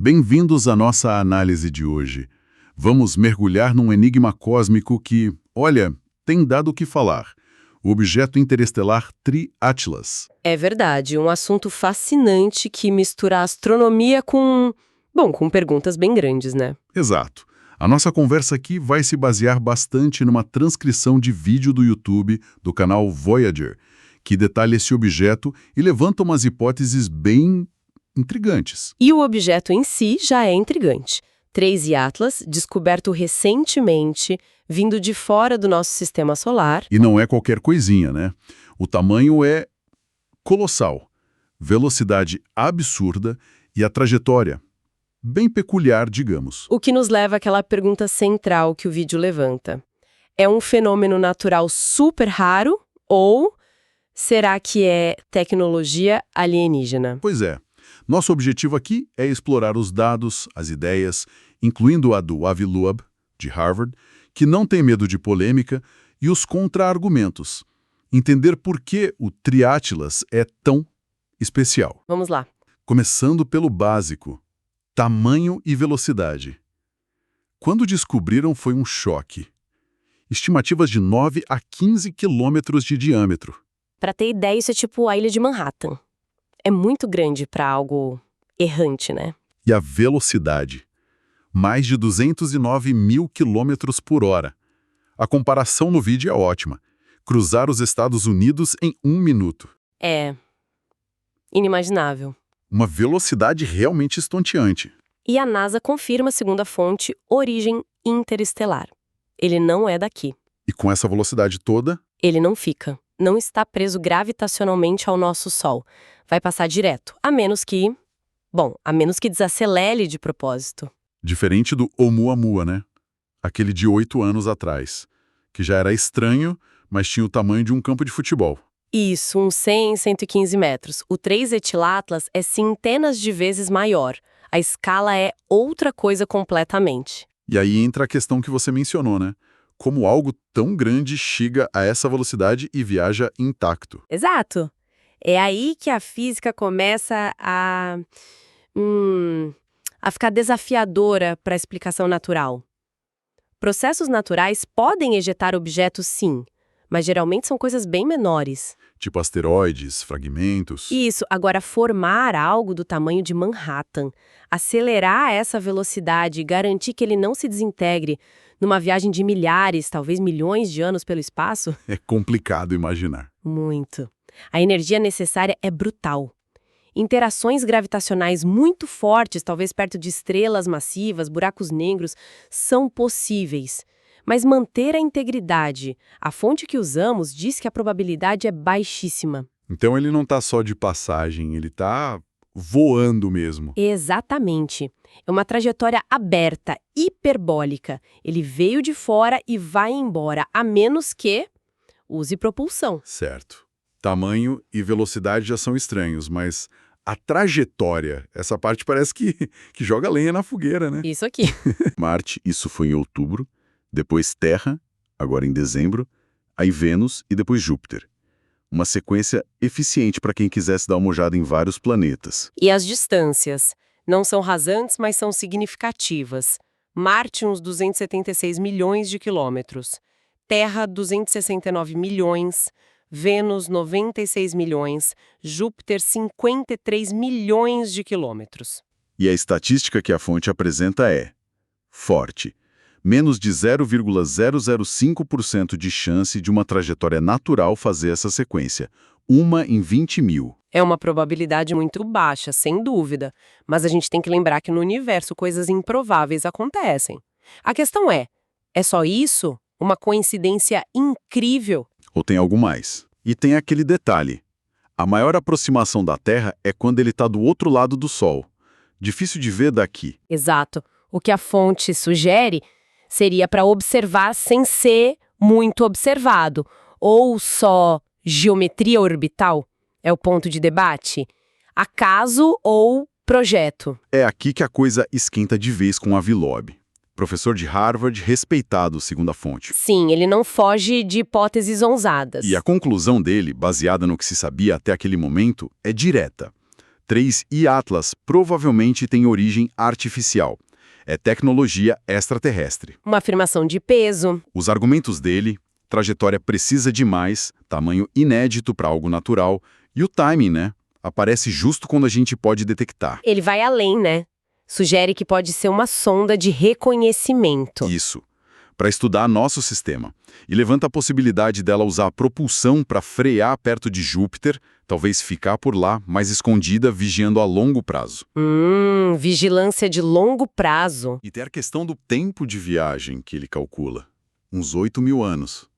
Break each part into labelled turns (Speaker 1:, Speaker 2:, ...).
Speaker 1: Bem-vindos à nossa análise de hoje. Vamos mergulhar num enigma cósmico que, olha, tem dado o que falar. O objeto interestelar Tri-Atlas.
Speaker 2: É verdade, um assunto fascinante que mistura astronomia com perguntas bem grandes, né?
Speaker 1: Exato. A nossa conversa aqui vai se basear bastante numa transcrição de vídeo do YouTube do canal Voyager, que detalha esse objeto e levanta umas hipóteses bem intrigantes.
Speaker 2: E o objeto em si já é intrigante. 3 Atlas, descoberto recentemente, vindo de fora do nosso sistema solar.
Speaker 1: E não é qualquer coisinha, né? O tamanho é colossal, velocidade absurda e a trajetória bem peculiar, digamos.
Speaker 2: O que nos leva àquela pergunta central que o vídeo levanta. É um fenômeno natural super raro ou será que é tecnologia alienígena?
Speaker 1: Pois é. Nosso objetivo aqui é explorar os dados, as ideias, incluindo a do Avi Loeb, de Harvard, que não tem medo de polêmica, e os contra-argumentos. Entender por que o Tri-Atlas é tão especial.
Speaker 2: Vamos lá.
Speaker 1: Começando pelo básico: tamanho e velocidade. Quando descobriram foi um choque. Estimativas de 9 a 15 quilômetros de diâmetro.
Speaker 2: Para ter ideia, isso é tipo a ilha de Manhattan. É muito grande para algo errante, né?
Speaker 1: E a velocidade? Mais de 209 mil quilômetros por hora. A comparação no vídeo é ótima. Cruzar os Estados Unidos em 1 minuto.
Speaker 2: É inimaginável.
Speaker 1: Uma velocidade realmente estonteante.
Speaker 2: E a NASA confirma, segundo a fonte, origem interestelar. Ele não é daqui.
Speaker 1: E com essa velocidade toda,
Speaker 2: Ele não fica. Não está preso gravitacionalmente ao nosso Sol. Vai passar direto, a menos que desacelere de propósito.
Speaker 1: diferente do Oumuamua, né? Aquele de 8 anos atrás, que já era estranho, mas tinha o tamanho de um campo de futebol.
Speaker 2: Isso, uns 100, 115 metros. O 3 Etilatlas é centenas de vezes maior. A escala é outra coisa completamente.
Speaker 1: E aí entra a questão que você mencionou, né? Como algo tão grande chega a essa velocidade e viaja intacto.
Speaker 2: Exato. É aí que a física começa a ficar desafiadora para a explicação natural. Processos naturais podem ejetar objetos, sim, mas geralmente são coisas bem menores.
Speaker 1: Tipo asteroides, fragmentos.
Speaker 2: Isso, agora formar algo do tamanho de Manhattan, acelerar essa velocidade e garantir que ele não se desintegre numa viagem de milhares, talvez milhões de anos pelo espaço?
Speaker 1: É complicado imaginar.
Speaker 2: Muito. A energia necessária é brutal. Interações gravitacionais muito fortes, talvez perto de estrelas massivas, buracos negros, são possíveis. Mas manter a integridade, a fonte que usamos diz que a probabilidade é baixíssima.
Speaker 1: Então ele não está só de passagem, ele está voando mesmo.
Speaker 2: Exatamente. É uma trajetória aberta, hiperbólica. Ele veio de fora e vai embora, a menos que use propulsão.
Speaker 1: Certo. Tamanho e velocidade já são estranhos, mas a trajetória, essa parte parece que joga lenha na fogueira, né?
Speaker 2: Isso aqui.
Speaker 1: Marte, isso foi em outubro, depois Terra, agora em dezembro, aí Vênus e depois Júpiter. Uma sequência eficiente para quem quisesse dar uma olhada em vários planetas.
Speaker 2: E as distâncias? Não são rasantes, mas são significativas. Marte, uns 276 milhões de quilômetros. Terra, 269 milhões. Vênus, 96 milhões. Júpiter, 53 milhões de quilômetros.
Speaker 1: E a estatística que a fonte apresenta é forte. Menos de 0,005% de chance de uma trajetória natural fazer essa sequência. 1 em 20 mil.
Speaker 2: É uma probabilidade muito baixa, sem dúvida. Mas a gente tem que lembrar que no universo coisas improváveis acontecem. A questão é só isso? Uma coincidência incrível?
Speaker 1: Ou tem algo mais? E tem aquele detalhe. A maior aproximação da Terra é quando ele está do outro lado do Sol. Difícil de ver daqui.
Speaker 2: Exato. O que a fonte sugere seria para observar sem ser muito observado, ou só geometria orbital? É o ponto de debate? Acaso ou projeto?
Speaker 1: É aqui que a coisa esquenta de vez com Avi Loeb. Professor de Harvard, respeitado, segundo a fonte.
Speaker 2: Sim, ele não foge de hipóteses ousadas.
Speaker 1: E a conclusão dele, baseada no que se sabia até aquele momento, é direta. 3 e Atlas provavelmente têm origem artificial. É tecnologia extraterrestre.
Speaker 2: Uma afirmação de peso.
Speaker 1: Os argumentos dele, trajetória precisa demais, tamanho inédito para algo natural, e o timing, né? Aparece justo quando a gente pode detectar.
Speaker 2: Ele vai além, né? Sugere que pode ser uma sonda de reconhecimento.
Speaker 1: Isso, para estudar nosso sistema. E levanta a possibilidade dela usar a propulsão para frear perto de Júpiter, talvez ficar por lá, mais escondida, vigiando a longo prazo.
Speaker 2: Vigilância de longo prazo.
Speaker 1: E tem a questão do tempo de viagem que ele calcula. Uns 8.000 anos.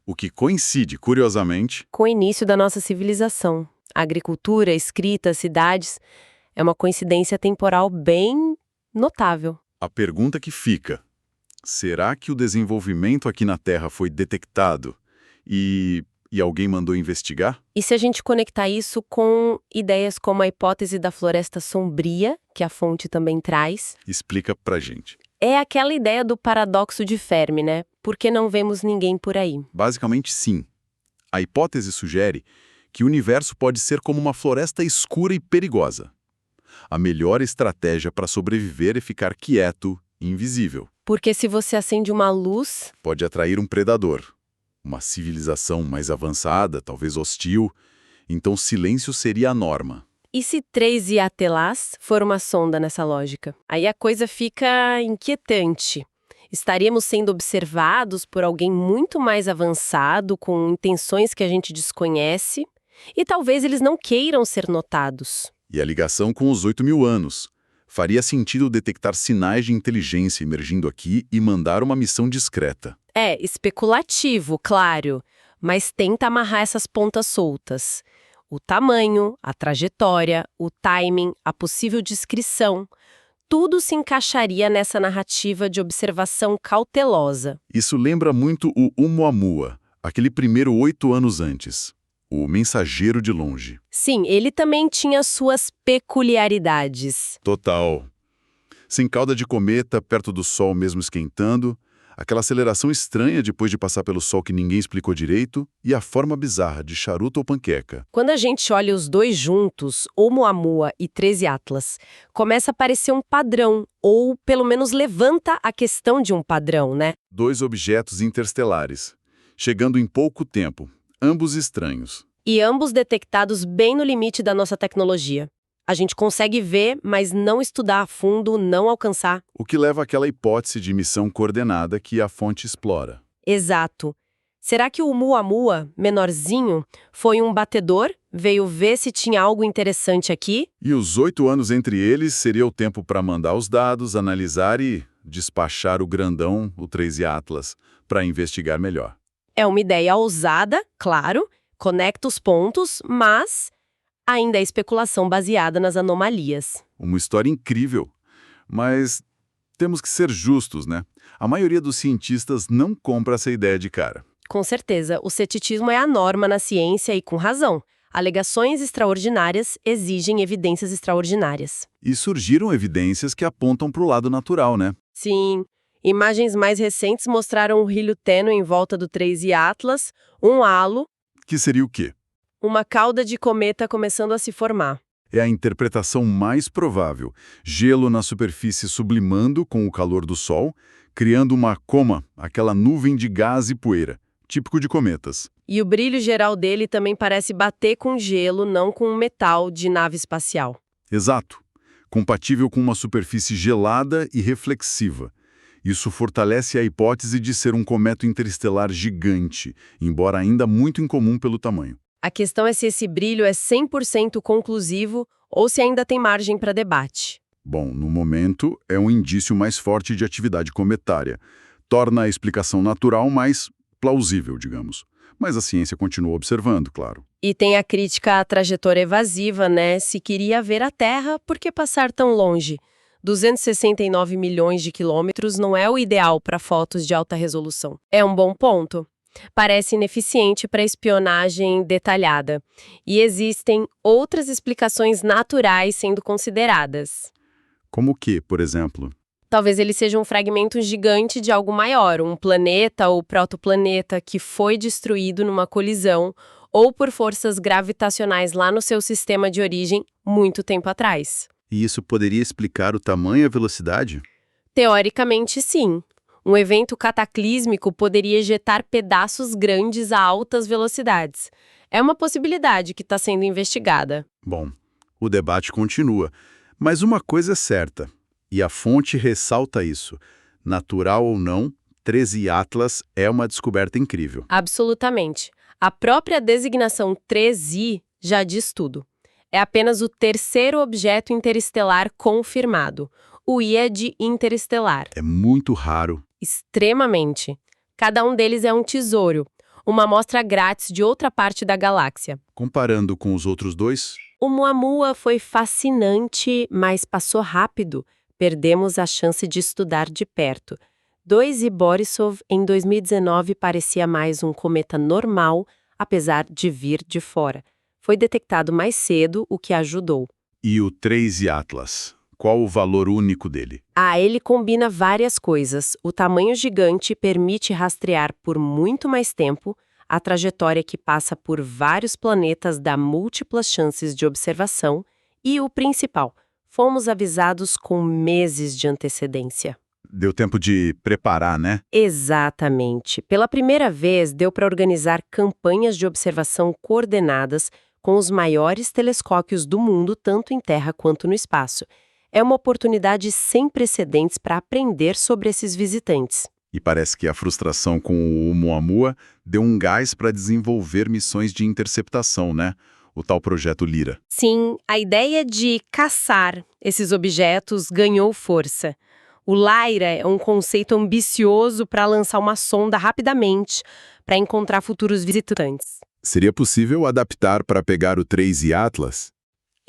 Speaker 1: O que coincide, curiosamente,
Speaker 2: Com o início da nossa civilização. A agricultura, escrita, cidades. É uma coincidência temporal bem notável.
Speaker 1: a pergunta que fica: será que o desenvolvimento aqui na Terra foi detectado e alguém mandou investigar?
Speaker 2: E se a gente conectar isso com ideias como a hipótese da floresta sombria, que a fonte também traz?
Speaker 1: Explica pra gente.
Speaker 2: É aquela ideia do paradoxo de Fermi, né? Por que não vemos ninguém por aí?
Speaker 1: Basicamente, sim. A hipótese sugere que o universo pode ser como uma floresta escura e perigosa. A melhor estratégia para sobreviver é ficar quieto e invisível.
Speaker 2: Porque se você acende uma luz,
Speaker 1: Pode atrair um predador, uma civilização mais avançada, talvez hostil, então silêncio seria a norma.
Speaker 2: e se 3 Iatelás for uma sonda nessa lógica? Aí a coisa fica inquietante. Estaríamos sendo observados por alguém muito mais avançado, com intenções que a gente desconhece, e talvez eles não queiram ser notados.
Speaker 1: E a ligação com os 8.000 anos. Faria sentido detectar sinais de inteligência emergindo aqui e mandar uma missão discreta.
Speaker 2: É especulativo, claro, mas tenta amarrar essas pontas soltas. O tamanho, a trajetória, o timing, a possível descrição, tudo se encaixaria nessa narrativa de observação cautelosa.
Speaker 1: Isso lembra muito o Oumuamua, aquele primeiro 8 anos antes. O mensageiro de longe.
Speaker 2: Sim, ele também tinha suas peculiaridades.
Speaker 1: Total. Sem cauda de cometa, perto do Sol mesmo esquentando, aquela aceleração estranha depois de passar pelo Sol que ninguém explicou direito, e a forma bizarra de charuto ou panqueca.
Speaker 2: Quando a gente olha os dois juntos, Oumuamua e 13 Atlas, começa a aparecer um padrão, ou pelo menos levanta a questão de um padrão, né?
Speaker 1: 2 objetos interstelares, chegando em pouco tempo, ambos estranhos.
Speaker 2: E ambos detectados bem no limite da nossa tecnologia. A gente consegue ver, mas não estudar a fundo, não alcançar.
Speaker 1: O que leva àquela hipótese de missão coordenada que a fonte explora.
Speaker 2: Exato. Será que o Oumuamua, menorzinho, foi um batedor? Veio ver se tinha algo interessante aqui?
Speaker 1: E os 8 anos entre eles seria o tempo para mandar os dados, analisar e despachar o grandão, o 3 Atlas, para investigar melhor.
Speaker 2: É uma ideia ousada, claro, conecta os pontos, mas ainda é especulação baseada nas anomalias.
Speaker 1: Uma história incrível, mas temos que ser justos, né? A maioria dos cientistas não compra essa ideia de cara.
Speaker 2: Com certeza, o ceticismo é a norma na ciência e com razão. Alegações extraordinárias exigem evidências extraordinárias.
Speaker 1: E surgiram evidências que apontam para o lado natural, né?
Speaker 2: Sim, imagens mais recentes mostraram um rilho tênue em volta do 3 Atlas, um halo,
Speaker 1: Que seria o quê?
Speaker 2: uma cauda de cometa começando a se formar.
Speaker 1: É a interpretação mais provável. Gelo na superfície sublimando com o calor do Sol, criando uma coma, aquela nuvem de gás e poeira, típico de cometas.
Speaker 2: E o brilho geral dele também parece bater com gelo, não com metal de nave espacial.
Speaker 1: Exato. Compatível com uma superfície gelada e reflexiva. Isso fortalece a hipótese de ser um cometa interestelar gigante, embora ainda muito incomum pelo tamanho.
Speaker 2: A questão é se esse brilho é 100% conclusivo ou se ainda tem margem para debate.
Speaker 1: Bom, no momento, é um indício mais forte de atividade cometária. Torna a explicação natural mais plausível, digamos. Mas a ciência continua observando, claro.
Speaker 2: E tem a crítica à trajetória evasiva, né? Se queria ver a Terra, por que passar tão longe? 269 milhões de quilômetros não é o ideal para fotos de alta resolução. É um bom ponto. Parece ineficiente para espionagem detalhada. E existem outras explicações naturais sendo consideradas.
Speaker 1: Como o que, por exemplo?
Speaker 2: Talvez ele seja um fragmento gigante de algo maior, um planeta ou protoplaneta que foi destruído numa colisão, ou por forças gravitacionais lá no seu sistema de origem muito tempo atrás.
Speaker 1: E isso poderia explicar o tamanho e a velocidade?
Speaker 2: Teoricamente, sim. Um evento cataclísmico poderia ejetar pedaços grandes a altas velocidades. É uma possibilidade que está sendo investigada.
Speaker 1: Bom, o debate continua, mas uma coisa é certa, e a fonte ressalta isso. Natural ou não, 13 Atlas é uma descoberta incrível.
Speaker 2: Absolutamente. A própria designação 3I já diz tudo. É apenas o terceiro objeto interestelar confirmado. O IAD interestelar.
Speaker 1: É muito raro.
Speaker 2: Extremamente. Cada um deles é um tesouro, uma amostra grátis de outra parte da galáxia.
Speaker 1: Comparando com os outros dois,
Speaker 2: O Oumuamua foi fascinante, mas passou rápido. Perdemos a chance de estudar de perto. 2I Borisov, em 2019, parecia mais um cometa normal, apesar de vir de fora. Foi detectado mais cedo, o que ajudou.
Speaker 1: e o 13 Atlas, qual o valor único dele?
Speaker 2: Ele combina várias coisas. O tamanho gigante permite rastrear por muito mais tempo. A trajetória que passa por vários planetas dá múltiplas chances de observação. E o principal, fomos avisados com meses de antecedência.
Speaker 1: Deu tempo de preparar, né?
Speaker 2: Exatamente. Pela primeira vez, deu para organizar campanhas de observação coordenadas com os maiores telescópios do mundo, tanto em Terra quanto no espaço. É uma oportunidade sem precedentes para aprender sobre esses visitantes.
Speaker 1: E parece que a frustração com o Oumuamua deu um gás para desenvolver missões de interceptação, né? O tal projeto Lyra.
Speaker 2: Sim, a ideia de caçar esses objetos ganhou força. O Lyra é um conceito ambicioso para lançar uma sonda rapidamente para encontrar futuros visitantes.
Speaker 1: Seria possível adaptar para pegar o 13 Atlas?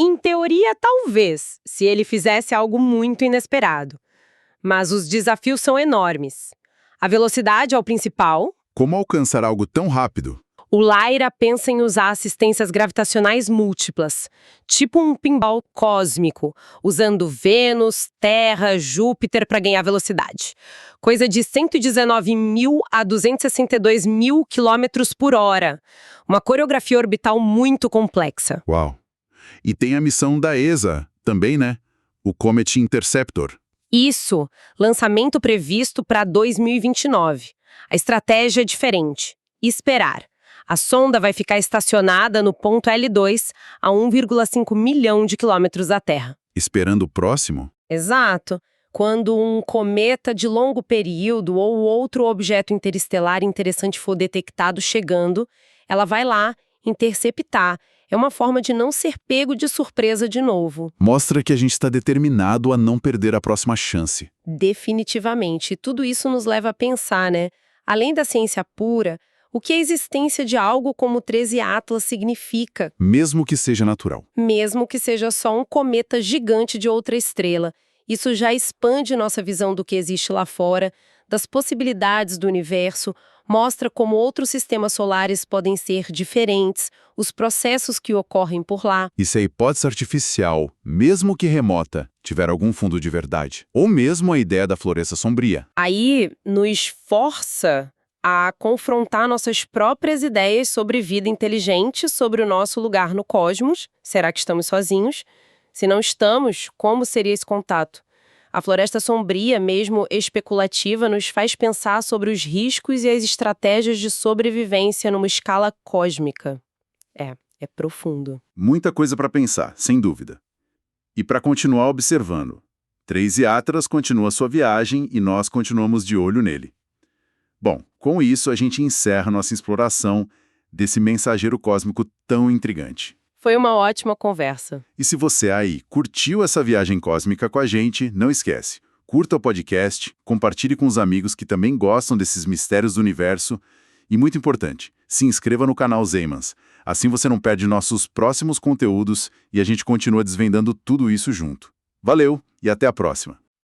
Speaker 2: Em teoria, talvez, se ele fizesse algo muito inesperado. Mas os desafios são enormes. A velocidade é o principal.
Speaker 1: Como alcançar algo tão rápido?
Speaker 2: O Lyra pensa em usar assistências gravitacionais múltiplas, tipo um pinball cósmico, usando Vênus, Terra, Júpiter para ganhar velocidade. Coisa de 119.000 a 262.000 quilômetros por hora. Uma coreografia orbital muito complexa.
Speaker 1: Uau! E tem a missão da ESA também, né? O Comet Interceptor.
Speaker 2: Isso, lançamento previsto para 2029. A estratégia é diferente. Esperar. A sonda vai ficar estacionada no ponto L2, a 1,5 milhão de quilômetros da Terra.
Speaker 1: Esperando o próximo?
Speaker 2: Exato. Quando um cometa de longo período ou outro objeto interestelar interessante for detectado chegando, ela vai lá interceptar. É uma forma de não ser pego de surpresa de novo.
Speaker 1: Mostra que a gente está determinado a não perder a próxima chance.
Speaker 2: Definitivamente. Tudo isso nos leva a pensar, né? Além da ciência pura, o que a existência de algo como o 13 Atlas significa,
Speaker 1: Mesmo que seja natural.
Speaker 2: mesmo que seja só um cometa gigante de outra estrela. Isso já expande nossa visão do que existe lá fora, das possibilidades do universo, mostra como outros sistemas solares podem ser diferentes, os processos que ocorrem por lá.
Speaker 1: E se a hipótese artificial, mesmo que remota, tiver algum fundo de verdade? Ou mesmo a ideia da floresta sombria?
Speaker 2: Aí nos força a confrontar nossas próprias ideias sobre vida inteligente, sobre o nosso lugar no cosmos. Será que estamos sozinhos? Se não estamos, como seria esse contato? A floresta sombria, mesmo especulativa, nos faz pensar sobre os riscos e as estratégias de sobrevivência numa escala cósmica. É profundo.
Speaker 1: Muita coisa para pensar, sem dúvida. E para continuar observando. 13 Atlas continua sua viagem e nós continuamos de olho nele. Bom, com isso a gente encerra nossa exploração desse mensageiro cósmico tão intrigante.
Speaker 2: Foi uma ótima conversa.
Speaker 1: E se você aí curtiu essa viagem cósmica com a gente, não esquece. Curta o podcast, compartilhe com os amigos que também gostam desses mistérios do universo e, muito importante, se inscreva no canal Zeimans. Assim você não perde nossos próximos conteúdos e a gente continua desvendando tudo isso junto. Valeu e até a próxima!